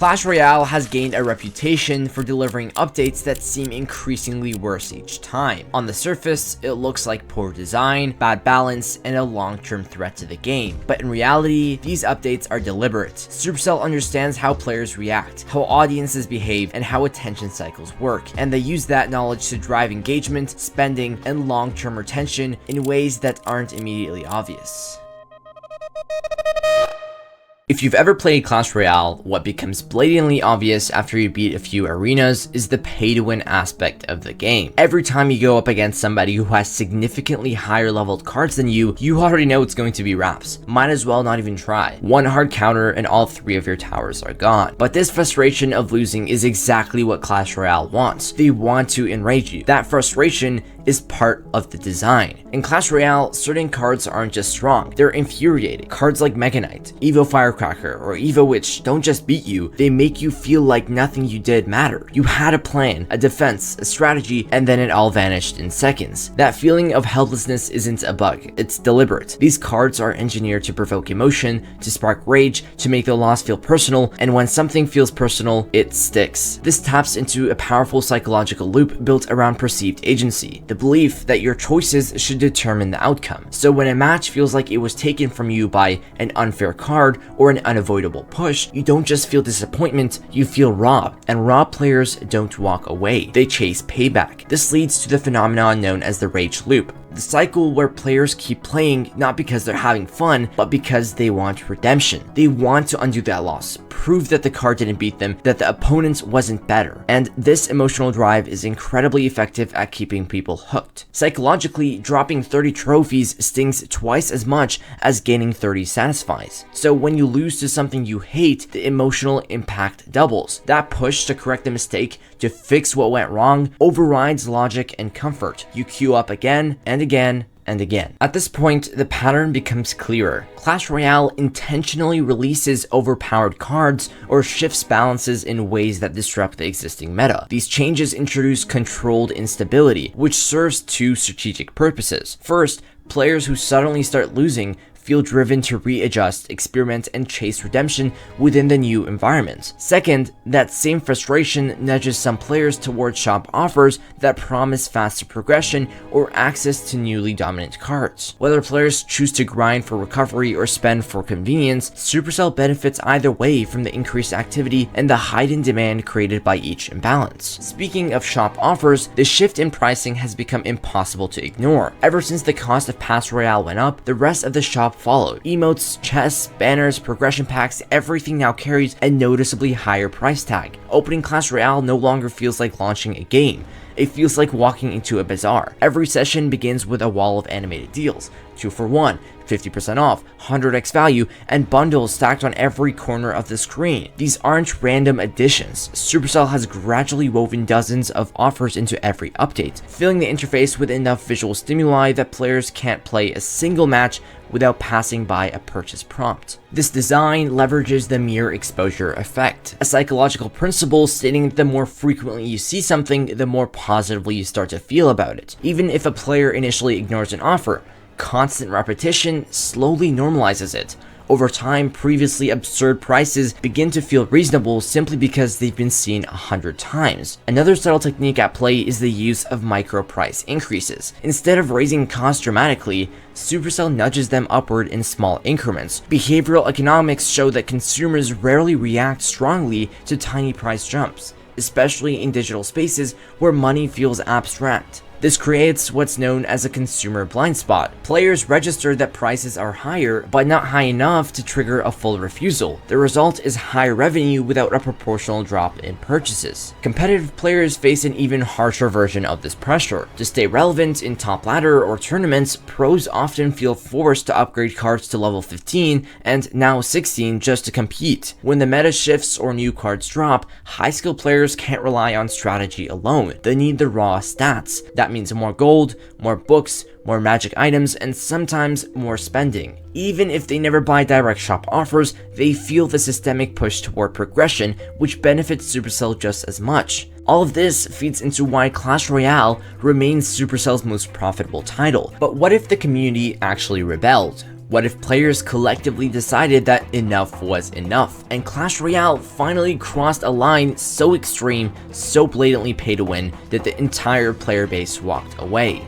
Clash Royale has gained a reputation for delivering updates that seem increasingly worse each time. On the surface, it looks like poor design, bad balance, and a long-term threat to the game. But in reality, these updates are deliberate. Supercell understands how players react, how audiences behave, and how attention cycles work, and they use that knowledge to drive engagement, spending, and long-term retention in ways that aren't immediately obvious. If you've ever played Clash Royale, what becomes blatantly obvious after you beat a few arenas is the pay-to-win aspect of the game. Every time you go up against somebody who has significantly higher leveled cards than you already know it's going to be wraps. Might as well not even try. One hard counter and all 3 of your towers are gone. But this frustration of losing is exactly what Clash Royale wants. They want to enrage you. That frustration is part of the design. In Clash Royale, certain cards aren't just strong, they're infuriating. Cards like Mega Knight, Evo Firecracker, or Evo Witch don't just beat you, they make you feel like nothing you did mattered. You had a plan, a defense, a strategy, and then it all vanished in seconds. That feeling of helplessness isn't a bug, it's deliberate. These cards are engineered to provoke emotion, to spark rage, to make the loss feel personal, and when something feels personal, it sticks. This taps into a powerful psychological loop built around perceived agency. The belief that your choices should determine the outcome. So when a match feels like it was taken from you by an unfair card or an unavoidable push, you don't just feel disappointment, you feel robbed. And robbed players don't walk away, they chase payback. This leads to the phenomenon known as the rage loop. The cycle where players keep playing not because they're having fun, but because they want redemption. They want to undo that loss, prove that the card didn't beat them, that the opponent wasn't better. And this emotional drive is incredibly effective at keeping people hooked. Psychologically, dropping 30 trophies stings twice as much as gaining 30 satisfies. So when you lose to something you hate, the emotional impact doubles. That push to correct the mistake, to fix what went wrong, overrides logic and comfort. You queue up again and again and again. At this point, the pattern becomes clearer. Clash Royale intentionally releases overpowered cards or shifts balances in ways that disrupt the existing meta. These changes introduce controlled instability, which serves 2 strategic purposes. First, players who suddenly start losing feel driven to readjust, experiment, and chase redemption within the new environment. Second, that same frustration nudges some players towards shop offers that promise faster progression or access to newly dominant cards. Whether players choose to grind for recovery or spend for convenience, Supercell benefits either way from the increased activity and the heightened demand created by each imbalance. Speaking of shop offers, the shift in pricing has become impossible to ignore. Ever since the cost of Pass Royale went up, the rest of the shop followed. Emotes, chests, banners, progression packs, everything now carries a noticeably higher price tag. Opening Clash Royale no longer feels like launching a game. It feels like walking into a bazaar. Every session begins with a wall of animated deals. 2 for 1, 50% off, 100x value, and bundles stacked on every corner of the screen. These aren't random additions. Supercell has gradually woven dozens of offers into every update, filling the interface with enough visual stimuli that players can't play a single match without passing by a purchase prompt. This design leverages the mere exposure effect, a psychological principle stating that the more frequently you see something, the more positively you start to feel about it. Even if a player initially ignores an offer, constant repetition slowly normalizes it. Over time, previously absurd prices begin to feel reasonable simply because they've been seen 100 times. Another subtle technique at play is the use of micro price increases. Instead of raising costs dramatically, Supercell nudges them upward in small increments. Behavioral economics show that consumers rarely react strongly to tiny price jumps, especially in digital spaces where money feels abstract. This creates what's known as a consumer blind spot. Players register that prices are higher, but not high enough to trigger a full refusal. The result is high revenue without a proportional drop in purchases. Competitive players face an even harsher version of this pressure. To stay relevant in top ladder or tournaments, pros often feel forced to upgrade cards to level 15 and now 16 just to compete. When the meta shifts or new cards drop, high-skill players can't rely on strategy alone. They need the raw stats. That means more gold, more books, more magic items, and sometimes more spending. Even if they never buy direct shop offers, they feel the systemic push toward progression, which benefits Supercell just as much. All of this feeds into why Clash Royale remains Supercell's most profitable title. But what if the community actually rebelled? What if players collectively decided that enough was enough, and Clash Royale finally crossed a line so extreme, so blatantly pay to win, that the entire player base walked away?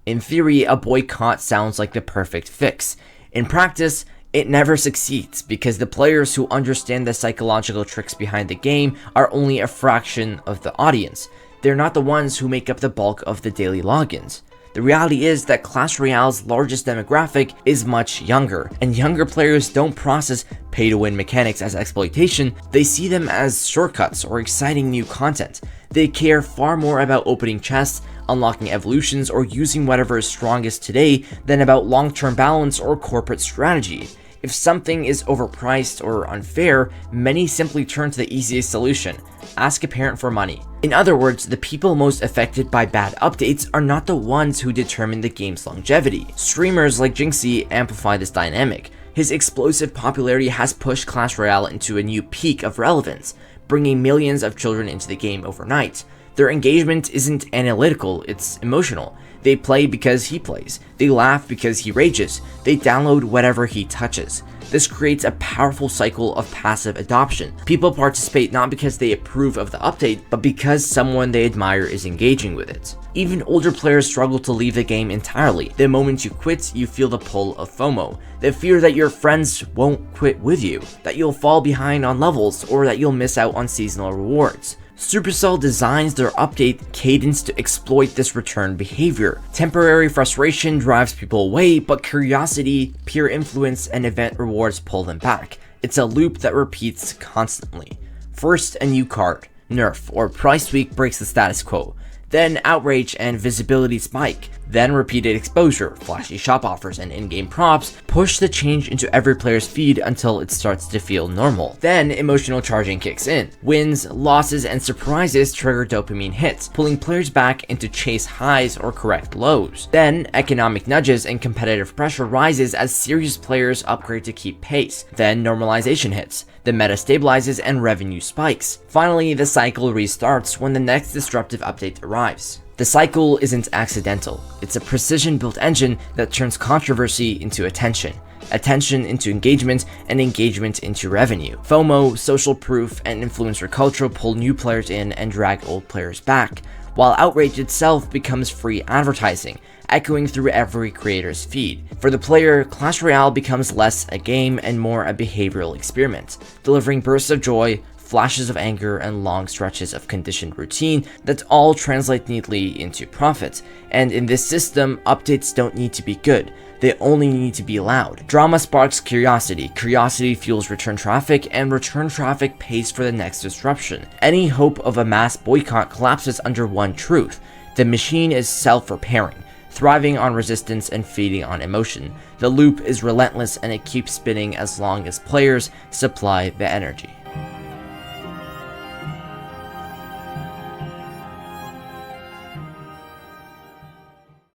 In theory, a boycott sounds like the perfect fix. In practice, it never succeeds because the players who understand the psychological tricks behind the game are only a fraction of the audience. They're not the ones who make up the bulk of the daily logins. The reality is that Clash Royale's largest demographic is much younger, and younger players don't process pay-to-win mechanics as exploitation. They see them as shortcuts or exciting new content. They care far more about opening chests, unlocking evolutions, or using whatever is strongest today than about long-term balance or corporate strategy. If something is overpriced or unfair, many simply turn to the easiest solution: ask a parent for money. In other words, the people most affected by bad updates are not the ones who determine the game's longevity. Streamers like Jinxie amplify this dynamic. His explosive popularity has pushed Clash Royale into a new peak of relevance, bringing millions of children into the game overnight. Their engagement isn't analytical, it's emotional. They play because he plays. They laugh because he rages. They download whatever he touches. This creates a powerful cycle of passive adoption. People participate not because they approve of the update, but because someone they admire is engaging with it. Even older players struggle to leave the game entirely. The moment you quit, you feel the pull of FOMO. The fear that your friends won't quit with you, that you'll fall behind on levels, or that you'll miss out on seasonal rewards. Supercell designs their update cadence to exploit this return behavior. Temporary frustration drives people away, but curiosity, peer influence, and event rewards pull them back. It's a loop that repeats constantly. First, a new card, nerf, or price tweak breaks the status quo. Then outrage and visibility spike. Then repeated exposure, flashy shop offers, and in-game props push the change into every player's feed until it starts to feel normal. Then emotional charging kicks in. Wins, losses, and surprises trigger dopamine hits, pulling players back into chase highs or correct lows. Then economic nudges and competitive pressure rises as serious players upgrade to keep pace. Then normalization hits. The meta stabilizes and revenue spikes. Finally, the cycle restarts when the next disruptive update arrives. The cycle isn't accidental. It's a precision-built engine that turns controversy into attention, attention into engagement, and engagement into revenue. FOMO, social proof, and influencer culture pull new players in and drag old players back, while outrage itself becomes free advertising, echoing through every creator's feed. For the player, Clash Royale becomes less a game and more a behavioral experiment, delivering bursts of joy, flashes of anger, and long stretches of conditioned routine that all translate neatly into profit. And in this system, updates don't need to be good. They only need to be loud. Drama sparks curiosity, curiosity fuels return traffic, and return traffic pays for the next disruption. Any hope of a mass boycott collapses under one truth: the machine is self-repairing, thriving on resistance and feeding on emotion. The loop is relentless and it keeps spinning as long as players supply the energy.